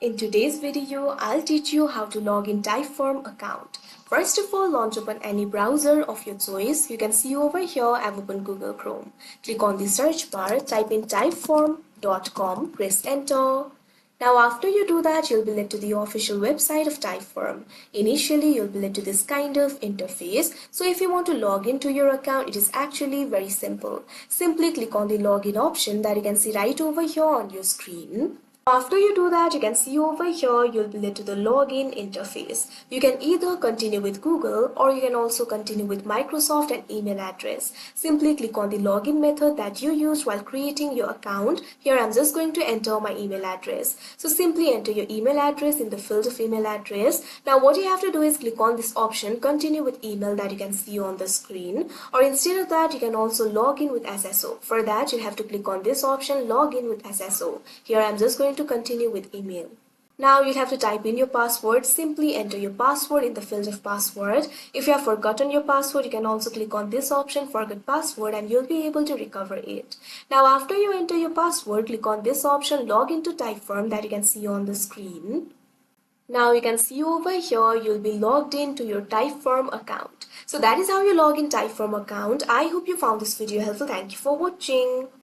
In today's video, I'll teach you how to log in Typeform account. First of all, launch open any browser of your choice. You can see over here, I've opened Google Chrome. Click on the search bar, type in typeform.com, press enter. Now after you do that, you'll be led to the official website of Typeform. Initially, you'll be led to this kind of interface. So if you want to log into your account, it is actually very simple. Simply click on the login option that you can see right over here on your screen. After you do that, you can see over here, you'll be led to the login interface. You can either continue with Google or you can also continue with Microsoft and email address. Simply click on the login method that you used while creating your account. Here I'm just going to enter my email address. So simply enter your email address in the field of email address. Now what you have to do is click on this option, continue with email that you can see on the screen. Or instead of that, you can also log in with SSO. For that, you have to click on this option, log in with SSO. Here I'm just going to continue with email. Now you have to type in your password. Simply enter your password in the field of password. If you have forgotten your password, you can also click on this option, forget password, and you'll be able to recover it. Now after you enter your password, click on this option, log into Typeform that you can see on the screen. Now you can see over here, you'll be logged into your Typeform account. So that is how you log in Typeform account. I hope you found this video helpful. Thank you for watching.